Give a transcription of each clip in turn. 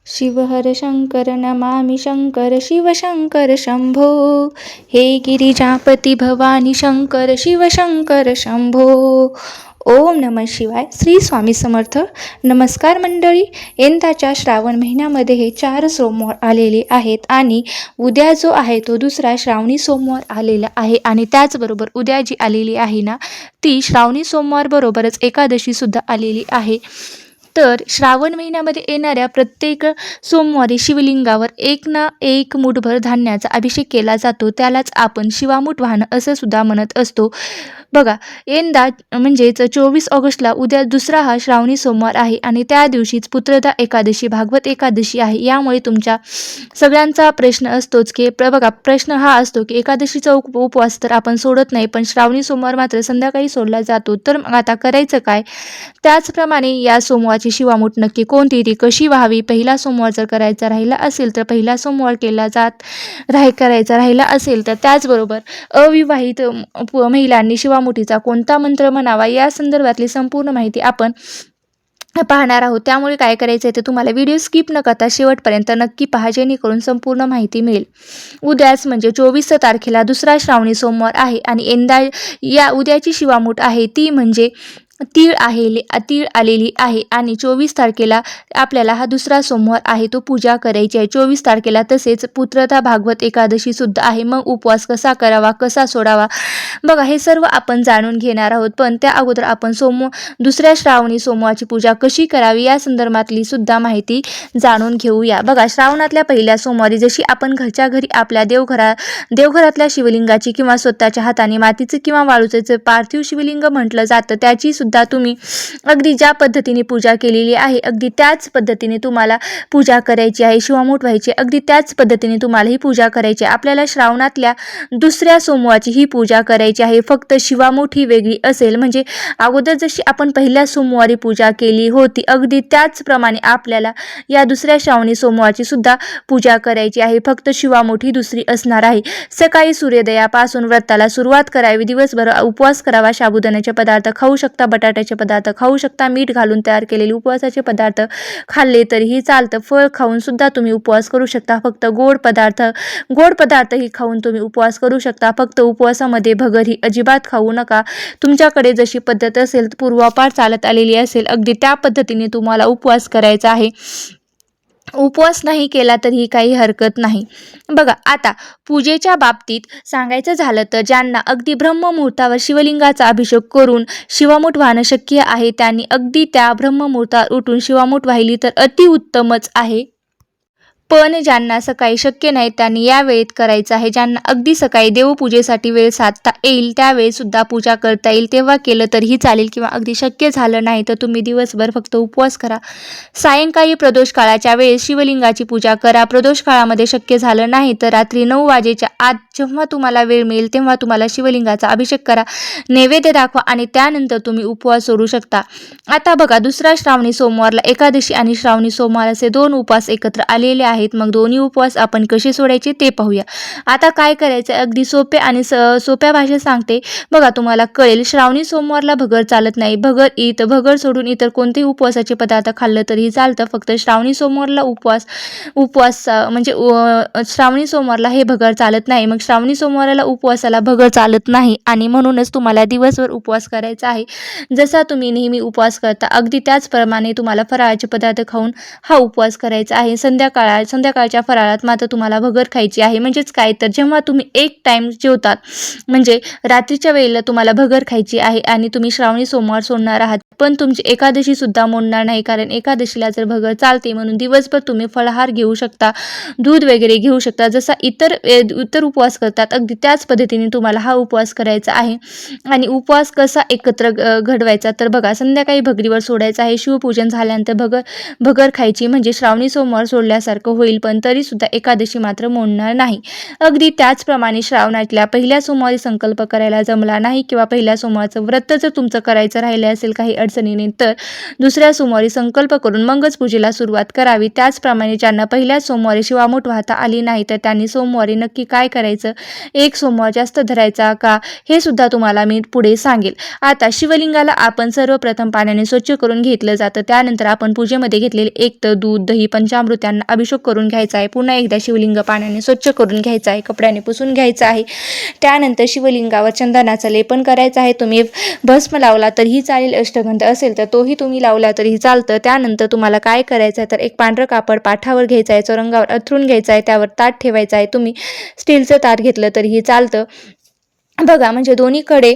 शिवहर शंकर नमामि शंकर शिवशंकर शंभो, हे गिरिजापती भवानी शंकर शिवशंकर शंभो. ओम नमः शिवाय. श्री स्वामी समर्थ. नमस्कार मंडळी. यंदाच्या श्रावण महिन्यामध्ये हे 4 सोमवार आलेले आहेत आणि उद्या जो आहे तो दुसरा श्रावणी सोमवार आलेला आहे आणि त्याचबरोबर उद्या जी आलेली आहे ना ती श्रावणी सोमवार बरोबरच एकादशी सुद्धा आलेली आहे. तर श्रावण महिन्यामध्ये येणाऱ्या प्रत्येक सोमवारी शिवलिंगावर एक ना एक मूठभर धान्याचा अभिषेक केला जातो. त्यालाच आपण शिवामूठ वाहन असं सुद्धा म्हणत असतो. बघा, यंदा म्हणजेच 24 ऑगस्टला उद्या दुसरा हा श्रावणी सोमवार आहे आणि त्या दिवशीच पुत्रदा एकादशी भागवत एकादशी आहे. यामुळे तुमच्या सगळ्यांचा प्रश्न असतोच की बघा, प्रश्न हा असतो की एकादशीचा उपवास तर आपण सोडत नाही, पण श्रावणी सोमवार मात्र संध्याकाळी सोडला जातो. तर मग आता करायचं काय? त्याचप्रमाणे या सोमवारची शिवामूठ नक्की कोणती, ती कशी व्हावी? पहिला सोमवार जर करायचा राहिला असेल तर पहिला सोमवार करायचा राहिला असेल तर त्याचबरोबर अविवाहित महिलांनी शिवामुठीचा कोणता मंत्र म्हणावा या संदर्भातली संपूर्ण माहिती आपण पाहणार आहोत. त्यामुळे काय करायचं आहे ते तुम्हाला व्हिडिओ स्किप न करता शेवटपर्यंत नक्की पहा, जेणेकरून संपूर्ण माहिती मिळेल. उद्याच म्हणजे 24 तारखेला दुसरा श्रावणी सोमवार आहे आणि यंदा या उद्याची शिवामूठ आहे ती म्हणजे तीळ आलेली आहे आणि 24 तारखेला आपल्याला हा दुसरा सोमवार आहे तो पूजा करायची आहे. 24 तारखेला तसेच पुत्रदा भागवत एकादशी सुद्धा आहे. मग उपवास कसा करावा, कसा सोडावा, बघा हे सर्व आपण जाणून घेणार आहोत. पण त्या अगोदर आपण दुसऱ्या श्रावणी सोमवारची पूजा कशी करावी या संदर्भातली सुद्धा माहिती जाणून घेऊया. बघा, श्रावणातल्या पहिल्या सोमवारी जशी आपण घरच्या घरी आपल्या देवघरातल्या शिवलिंगाची किंवा स्वतःच्या हाताने मातीचं किंवा वाळूचं पार्थिव शिवलिंग म्हटलं जातं त्याची सुद्धा तुम्ही अगदी ज्या पद्धतीने पूजा केलेली आहे अगदी त्याच पद्धतीने तुम्हाला पूजा करायची आहे. शिवामूठ व्हायची अगदी त्याच पद्धतीने तुम्हाला ही पूजा करायची आहे. आपल्याला श्रावणातल्या दुसऱ्या सोमवारची ही पूजा करायची आहे. फक्त शिवामूठ ही वेगळी असेल, म्हणजे अगोदर जशी आपण पहिल्या सोमवारी पूजा केली होती अगदी त्याचप्रमाणे आपल्याला या दुसऱ्या श्रावणी सोमवारची सुद्धा पूजा करायची आहे. फक्त शिवामूठ ही दुसरी असणार आहे. सकाळी सूर्योदयापासून व्रताला सुरुवात करावी. दिवसभर उपवास करावा. साबुदाण्याचे पदार्थ खाऊ शकता, बटाट्याचे पदार्थ खाऊ शकता, मीठ घालून तयार केलेले उपवासाचे पदार्थ खाल्ले तरीही चालतं. फळ खाऊन सुद्धा तुम्ही उपवास करू शकता. फक्त गोड पदार्थही खाऊन तुम्ही उपवास करू शकता. फक्त उपवासामध्ये भगर ही अजिबात खाऊ नका. तुमच्याकडे जशी पद्धत असेल, पूर्वापार चालत आलेली असेल अगदी त्या पद्धतीने तुम्हाला उपवास करायचा आहे. उपवास नाही केला तरीही काही हरकत नाही. बघा, आता पूजेच्या बाबतीत सांगायचं झालं तर ज्यांना अगदी ब्रह्ममुहूर्तावर शिवलिंगाचा अभिषेक करून शिवामूठ वाहणं शक्य आहे त्यांनी अगदी त्या ब्रह्ममुहूर्तावर उठून शिवामूठ वाहिली तर अतिउत्तमच आहे. पण ज्यांना सकाळी शक्य नाही त्यांनी या वेळेत करायचं आहे. ज्यांना अगदी सकाळी देवपूजेसाठी वेळ साधता येईल त्यावेळी सुद्धा पूजा करता येईल तेव्हा केलं तरीही चालेल, किंवा अगदी शक्य झालं नाही तर तुम्ही दिवसभर फक्त उपवास करा. सायंकाळी प्रदोष काळाच्या वेळेस शिवलिंगाची पूजा करा. प्रदोष काळामध्ये शक्य झालं नाही तर रात्री 9 वाजेच्या आत जेव्हा तुम्हाला वेळ मिळेल तेव्हा तुम्हाला शिवलिंगाचा अभिषेक करा, नैवेद्य दाखवा आणि त्यानंतर तुम्ही उपवास सोडू शकता. आता बघा, दुसरा श्रावणी सोमवारला एकादशी आणि श्रावणी सोमवार असे 2 उपवास एकत्र आलेले आहेत. मग दोन्ही उपवास आपण कसे सोडायचे ते पाहूया. आता काय करायचं, अगदी सोपे आणि सोप्या भाषेत सांगते बघा, तुम्हाला कळेल. श्रावणी सोमवारला भगर चालत नाही. भगर सोडून इतर कोणतेही उपवासाचे पदार्थ खाल्लं तरीही चालतं. फक्त श्रावणी सोमवारला उपवास म्हणजे श्रावणी सोमवारला हे भगर चालत नाही. मग श्रावणी सोमवाराला उपवासाला भगर चालत नाही आणि म्हणूनच तुम्हाला दिवसभर उपवास करायचा आहे. जसा तुम्ही नेहमी उपवास करता अगदी त्याचप्रमाणे तुम्हाला फराळाचे पदार्थ खाऊन हा उपवास करायचा आहे. संध्याकाळच्या फराळात मात्र तुम्हाला भगर खायची आहे. म्हणजेच काय तर जेव्हा तुम्ही एक टाइम जेवतात म्हणजे रात्रीच्या वेळेला तुम्हाला भगर खायची आहे आणि तुम्ही श्रावणी सोमवार सोडणार आहात. पण तुमची एकादशी सुद्धा मोडणार नाही, कारण एकादशीला जर भगर चालते म्हणून दिवसभर तुम्ही फळाहार घेऊ शकता, दूध वगैरे घेऊ शकता. जसा इतर उपवास करतात अगदी त्याच पद्धतीने तुम्हाला हा उपवास करायचा आहे. आणि उपवास कसा एकत्र घडवायचा तर बघा, संध्याकाळी भगरीवर सोडायचा आहे. शिवपूजन झाल्यानंतर भगर खायची म्हणजे श्रावणी सोमवार सोडल्यासारखं होईल, पण तरी सुद्धा एकादशी मात्र मोडणार नाही. अगदी त्याचप्रमाणे श्रावणातल्या पहिल्या सोमवारी संकल्प करायला जमला नाही किंवा पहिल्या सोमवारचं व्रत जर तुमचं करायचं राहिलं असेल काही अडचणीने तर दुसऱ्या सोमवारी संकल्प करून मगच पूजेला सुरुवात करावी. त्याचप्रमाणे ज्यांना पहिल्या सोमवारी शिवामूठ वाहता आली नाही तर त्यांनी सोमवारी नक्की काय करायचं धरायचं, एक सोमवार जास्त धरायचा का, हे सुद्धा तुम्हाला मी पुढे सांगेल. आता शिवलिंगाला आपण सर्वप्रथम पाण्याने स्वच्छ करून घेतलं जातं. त्यानंतर आपण पूजेमध्ये घेतलेले एक तर दूध, दही, पंचामृत यांना अभिषेक करून घ्यायचा आहे. पुन्हा एकदा शिवलिंग पाण्याने स्वच्छ करून घ्यायचं आहे, कपड्याने पुसून घ्यायचं आहे. त्यानंतर शिवलिंगावर चंदनाचं लेपन करायचं आहे. तुम्ही भस्म लावला तरीही चालेल, अष्टगंध असेल तर तोही तुम्ही लावला तरीही चालतं. त्यानंतर तुम्हाला काय करायचं आहे तर एक पांढरं कापड पाठावर घ्यायचं आहे, चौरंगावर अंथरून घ्यायचं आहे, त्यावर ताट ठेवायचं आहे. तुम्ही स्टीलचं ताट घेतलं तरीही चालतं. बघा, म्हणजे दोन्हीकडे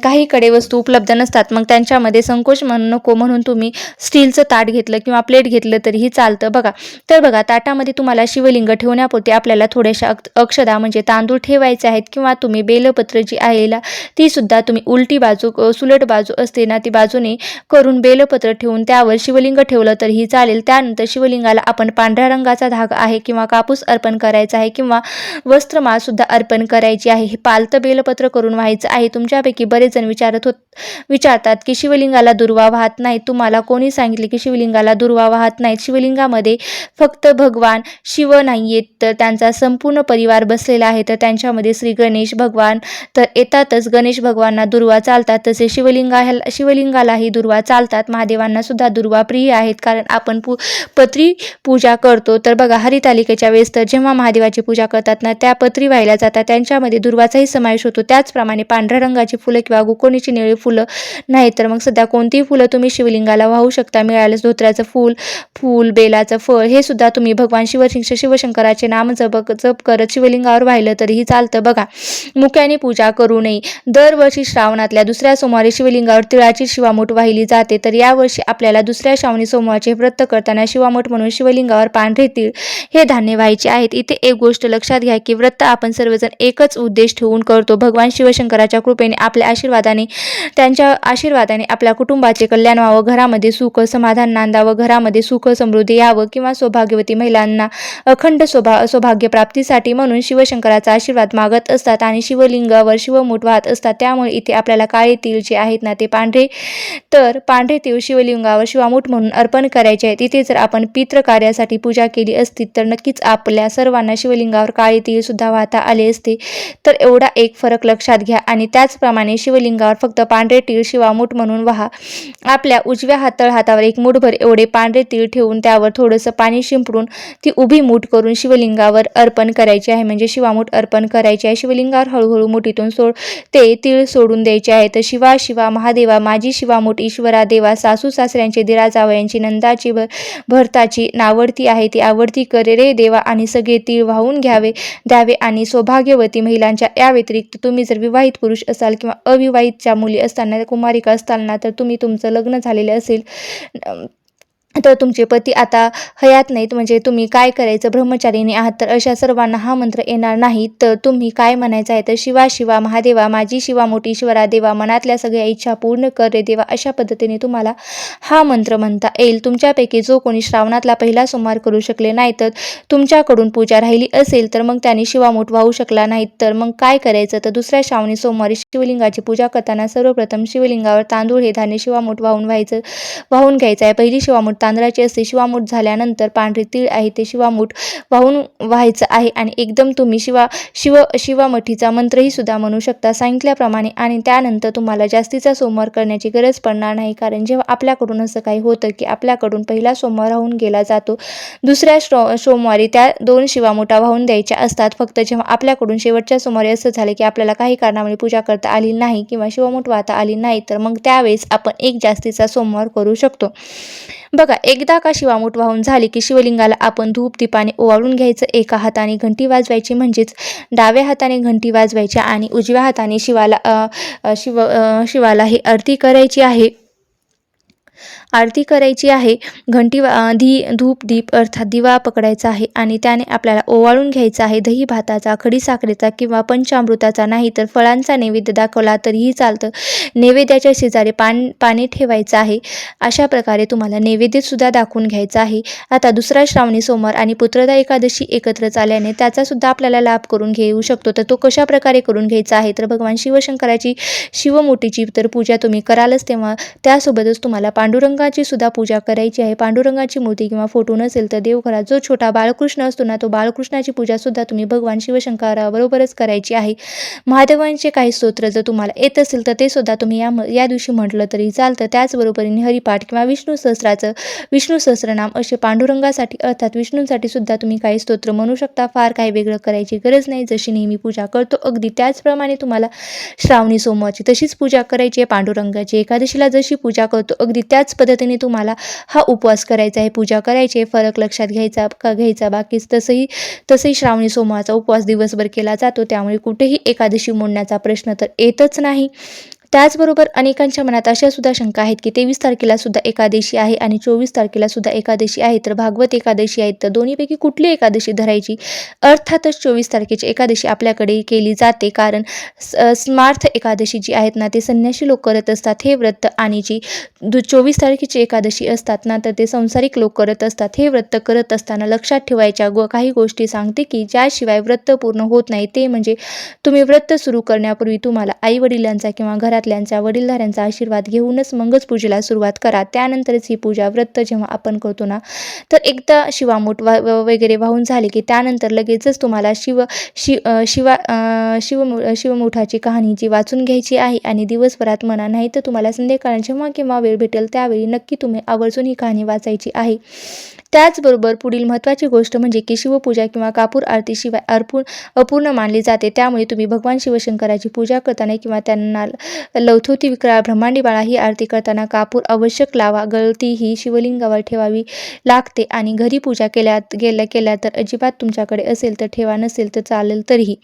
काहीकडे वस्तू उपलब्ध नसतात, मग त्यांच्यामध्ये संकोच नको म्हणून तुम्ही स्टीलचं ताट घेतलं किंवा प्लेट घेतलं तरीही चालतं. बघा, तर बघा, ताटामध्ये तुम्हाला शिवलिंग ठेवण्यापुरते आपल्याला थोड्याशा अक्षदा म्हणजे तांदूळ ठेवायचे आहेत, किंवा तुम्ही बेलपत्र जी आहे ती सुद्धा तुम्ही उलटी बाजू सुलट बाजू असते ना ती बाजूने करून बेलपत्र ठेवून त्यावर शिवलिंग ठेवलं तरीही चालेल. त्यानंतर शिवलिंगाला आपण पांढऱ्या रंगाचा धागा आहे किंवा कापूस अर्पण करायचा आहे किंवा वस्त्रमाळ सुद्धा अर्पण करायची आहे. हे पालतं बेलपत्र करून व्हायचं आहे. तुमच्यापैकी बरेच जण विचारतात की शिवलिंगाला दुर्वा वाहत नाही. तुम्हाला कोणी सांगितले की शिवलिंगाला दुर्वा वाहत नाहीत? शिवलिंगामध्ये फक्त भगवान शिव नाहीयेत, तर त्यांचा संपूर्ण परिवार बसलेला आहे. तर त्यांच्यामध्ये श्री गणेश भगवान तर येतातच. गणेश भगवानांना दुर्वा चालतात, तसे शिवलिंगालाही दुर्वा चालतात. महादेवांना सुद्धा दुर्वा प्रिय आहेत, कारण आपण पत्री पूजा करतो. तर बघा, हरितालिकेच्या वेळेस तर जेव्हा महादेवाची पूजा करतात ना, त्या पत्री वाहिल्या जातात, त्यांच्यामध्ये दुर्वाचाही समावेश होतो. त्याचप्रमाणे पांढऱ्या रंगाची फुलं किंवा गुकोणीची निळी फुलं नाही तर मग सध्या कोणतीही फुलं तुम्ही शिवलिंगाला वाहू शकता. मिळाल्यास धोत्र्याचं फूल, बेलाचं फळ हे सुद्धा तुम्ही भगवान शिवशंकराचे नाम जप करत शिवलिंगावर वाहिलं तरीही चालतं. बघा, मुक्याने पूजा करू नये. दरवर्षी श्रावणातल्या दुसऱ्या सोमवारी शिवलिंगावर तिळाची शिवामूठ वाहिली जाते. तर यावर्षी आपल्याला दुसऱ्या श्रावणी सोमवारचे व्रत करताना शिवामूठ म्हणून शिवलिंगावर पांढरे तीळ हे धान्य व्हायचे आहेत. इथे एक गोष्ट लक्षात घ्या की व्रत आपण सर्वजण एकच उद्देश ठेवून करतो. भगवान शिवशंकराच्या कृपेने त्यांच्या आशीर्वादाने आपल्या कुटुंबाचे कल्याण व्हावं, घरामध्ये सुख समाधान नांदावं, घरामध्ये सुख समृद्धी यावं, किंवा सौभाग्यवती महिलांना अखंड सौभाग्य प्राप्तीसाठी म्हणून शिवशंकराचा आशीर्वाद मागत असतात आणि शिवलिंगावर शिवमूठ वाहत असतात. त्यामुळे इथे आपल्याला काळे तीळ जे आहेत ना ते पांढरे तीळ शिवलिंगावर शिवामूठ म्हणून अर्पण करायचे आहेत. इथे जर आपण पितृ कार्यासाठी पूजा केली असती तर नक्कीच आपल्या सर्वांना शिवलिंगावर काळे तीळ सुद्धा वाहता आले असते. तर एवढा एक फरक लक्षात घ्या. आणि त्याचप्रमाणे शिवलिंगावर फक्त पांढरे तीळ शिवामूठ म्हणून वाहा. आपल्या उजव्या हातावर एक मूठभर एवढे पांढरे तीळ ठेवून त्यावर थोडंसं पाणी शिंपडून ती उभी मूठ करून शिवलिंगावर अर्पण करायची आहे, म्हणजे शिवामूठ अर्पण करायची आहे. शिवलिंगावर हळूहळू मुठीतून ते तीळ सोडून द्यायचे आहे. तर शिवा शिवा महादेवा माझी शिवामूठ ईश्वरा देवा, सासू सासऱ्यांची दिरा जावयांची नंदाची भरताची नावडती आहे ती आवडती करे रे देवा, आणि सगळे तीळ वाहून द्यावे. आणि सौभाग्यवती महिलांच्या या व्यतिरिक्त तुम्ही जर विवाहित पुरुष असाल किंवा अविवाहितच्या मुली असताना, कुमारिका असताना, तर तुमचं लग्न झालेलं असेल तर तुमचे पती आता हयात नाहीत, म्हणजे तुम्ही काय करायचं, ब्रह्मचारिणी आहात, तर अशा सर्वांना हा मंत्र येणार नाही. तर तुम्ही काय म्हणायचं आहे तर शिवा शिवा महादेवा माझी शिवामूठ ईश्वरा देवा, मनातल्या सगळ्या इच्छा पूर्ण कर रे देवा, अशा पद्धतीने तुम्हाला हा मंत्र म्हणता येईल. तुमच्यापैकी जो कोणी श्रावणातला पहिला सोमवार करू शकले नाही, तर तुमच्याकडून पूजा राहिली असेल तर मग त्यांनी शिवामूठ वाहू शकला नाहीत, तर मग काय करायचं तर दुसऱ्या श्रावणी सोमवारी शिवलिंगाची पूजा करताना सर्वप्रथम शिवलिंगावर तांदूळ हे धान्य शिवामूठ वाहून घ्यायचं आहे. पहिली शिवामूठ तांदळाची असते. शिवामूठ झाल्यानंतर पांढरे तीळ आहे ते शिवामूठ वाहून व्हायचं आहे. आणि एकदम तुम्ही शिवामठीचा मंत्रही सुद्धा म्हणू शकता सांगितल्याप्रमाणे. आणि त्यानंतर तुम्हाला जास्तीचा सोमवार करण्याची गरज पडणार नाही, कारण जेव्हा आपल्याकडून असं काही होतं की आपल्याकडून पहिला सोमवार राहून गेला जातो, दुसऱ्या सोमवारी त्या 2 शिवामूठा वाहून द्यायच्या असतात. फक्त जेव्हा आपल्याकडून शेवटच्या सोमवारी असं झालं की आपल्याला काही कारणामुळे पूजा करता आली नाही किंवा शिवामूठ वाहता आली नाही, तर मग त्यावेळेस आपण एक जास्तीचा सोमवार करू शकतो. बघा, एकदा का शिवामूठ वाहून झाली की शिवलिंगाला आपण धूप दीपाने ओवाळून घ्यायचं. एका हाताने घंटी वाजवायची, म्हणजेच डाव्या हाताने घंटी वाजवायची आणि उजव्या हाताने शिवाला ही आरती करायची आहे. घंटी धूप दीप अर्थात दिवा पकडायचा आहे आणि त्याने आपल्याला ओवाळून घ्यायचा आहे. दही भाताचा, खडी साखरेचा किंवा पंचामृताचा नाही तर फळांचा नैवेद्य दाखवला तरीही चालतं. नैवेद्याच्या शेजारी पाणी ठेवायचं आहे. अशा प्रकारे तुम्हाला नैवेद्य सुद्धा दाखवून घ्यायचा आहे. आता दुसरा श्रावणी सोमवार आणि पुत्रदा एकादशी एकत्र आल्याने त्याचा सुद्धा आपल्याला लाभ करून घेऊ शकतो. तर तो कशा प्रकारे करून घ्यायचा आहे तर भगवान शिवशंकराची शिवमूठीची तर पूजा तुम्ही करालच, तेव्हा त्यासोबतच तुम्हाला पांडुरंग पांडुरंगाची सुद्धा पूजा करायची आहे. पांडुरंगाची मूर्ती किंवा फोटो नसेल तर देवघरात जो छोटा बाळकृष्ण असतो ना, तो बाळकृष्णाची पूजा सुद्धा तुम्ही भगवान शिवशंकराबरोबरच करायची आहे. महादेवांचे काही स्तोत्र जर तुम्हाला येत असेल तर ते सुद्धा तुम्ही या दिवशी म्हटलं तरी चालतं. त्याचबरोबरीने हरिपाठ किंवा विष्णू सहस्त्रनाम असे पांडुरंगासाठी अर्थात विष्णूंसाठी सुद्धा तुम्ही काही स्तोत्र म्हणू शकता. फार काही वेगळं करायची गरज नाही. जशी नेहमी पूजा करतो अगदी त्याचप्रमाणे तुम्हाला श्रावणी सोमवारची तशीच पूजा करायची आहे. पांडुरंगाची एकादशीला जशी पूजा करतो अगदी त्याच पद्धतीने तुम्हाला हा उपवास करायचा आहे, पूजा करायची आहे. फरक लक्षात घ्यायचा बाकीच तसंही श्रावणी सोमवारचा उपवास दिवसभर केला जातो. त्यामुळे कुठेही एकादशी मोडण्याचा प्रश्न तर येतच नाही. त्याचबरोबर अनेकांच्या मनात अशा सुद्धा शंका आहेत की 23 तारखेला सुद्धा एकादशी आहे आणि 24 तारखेला सुद्धा एकादशी आहे, तर भागवत एकादशी आहे, तर दोन्हीपैकी कुठली एकादशी धरायची? अर्थातच 24 तारखेची एकादशी आपल्याकडे केली जाते, कारण स्मार्थ एकादशी जी आहेत ना, ते संन्यासी लोक करत असतात हे व्रत, आणि जी 24 तारखेची एकादशी असतात ना, तर ते संसारिक लोक करत असतात. हे व्रत करत असताना लक्षात ठेवायच्या काही गोष्टी सांगते की ज्याशिवाय व्रत पूर्ण होत नाही. ते म्हणजे तुम्ही व्रत सुरू करण्यापूर्वी तुम्हाला आईवडिलांचा किंवा घरातल्यांचा वडीलधाऱ्यांचा आशीर्वाद घेऊनच मगच पूजेला सुरुवात करा. त्यानंतरच ही पूजा व्रत जेव्हा आपण करतो ना, तर एकदा शिवामूठ वगैरे वाहून झाले की त्यानंतर लगेचच तुम्हाला शिवमुठाची कहाणी जी वाचून घ्यायची आहे आणि दिवसभरात म्हणा, नाही तर तुम्हाला संध्याकाळी जेव्हा केव्हा वेळ भेटेल त्यावेळी नक्की तुम्ही आवर्जून ही कहाणी वाचायची आहे. त्याचबरोबर पुढील महत्त्वाची गोष्ट म्हणजे की शिवपूजा किंवा कापूर आरतीशिवाय अपूर्ण मानली जाते. त्यामुळे तुम्ही भगवान शिवशंकराची पूजा करताना किंवा त्यांना लवथोती विक्राळ ब्रह्मांडी बाळा ही आरती करताना कापूर आवश्यक लावा. गळती ही शिवलिंगावर ठेवावी लागते आणि घरी पूजा केल्या तर अजिबात तुमच्याकडे असेल तर ठेवा, नसेल तर चालेल तरीही.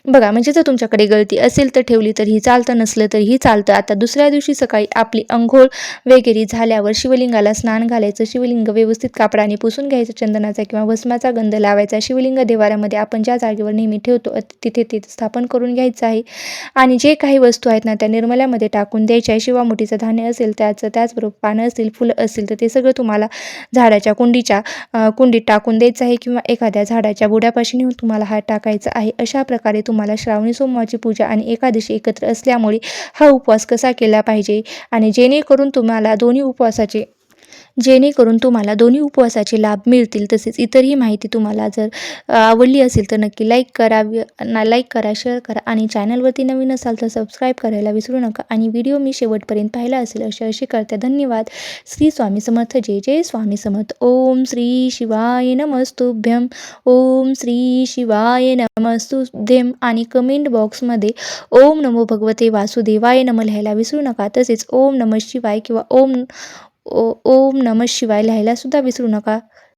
बघा, म्हणजे जर तुमच्याकडे गळती असेल तर ठेवली तरीही चालतं, नसलं तरीही चालतं. आता दुसऱ्या दिवशी सकाळी आपली अंघोळ वगैरे झाल्यावर शिवलिंगाला स्नान घालायचं. शिवलिंग व्यवस्थित कापडाने पुसून घ्यायचं. चंदनाचा किंवा भस्माचा गंध लावायचा. शिवलिंग देवाऱ्यामध्ये आपण ज्या जागेवर नेहमी ठेवतो तिथे ते स्थापन करून घ्यायचं आहे आणि जे काही वस्तू आहेत ना त्या निर्मल्यामध्ये टाकून द्यायच्या आहे. शिवामुठीचं धान्य असेल त्याचबरोबर पानं असतील, फुलं असतील तर ते सगळं तुम्हाला झाडाच्या कुंडीत टाकून द्यायचं आहे किंवा एखाद्या झाडाच्या बुड्यापाशी नेऊन तुम्हाला हा टाकायचा आहे. अशा प्रकारे तुम्हाला श्रावणी सोमवारची पूजा आणि एकादशी एकत्र असल्यामुळे हा उपवास कसा केला पाहिजे आणि जेणेकरून तुम्हाला दोन्ही उपवासाचे लाभ मिळतील. तसेच इतरही माहिती तुम्हाला जर आवडली असेल तर नक्की लाईक करा, शेअर करा आणि चॅनलवरती नवीन असाल तर सबस्क्राईब करायला विसरू नका आणि व्हिडिओ मी शेवटपर्यंत पाहिला असेल अशी करते. धन्यवाद. श्री स्वामी समर्थ. जय जय स्वामी समर्थ. ओम श्री शिवाय नमस्तुभ्यं. ओम श्री शिवाय नमस्तुभ्यं. आणि कमेंट बॉक्समध्ये ओम नमो भगवते वासुदेवाय नमः लिहायला विसरू नका. तसेच ओम नमः शिवाय किंवा ओम नमः शिवाय लिहायला सुद्धा विसरू नका.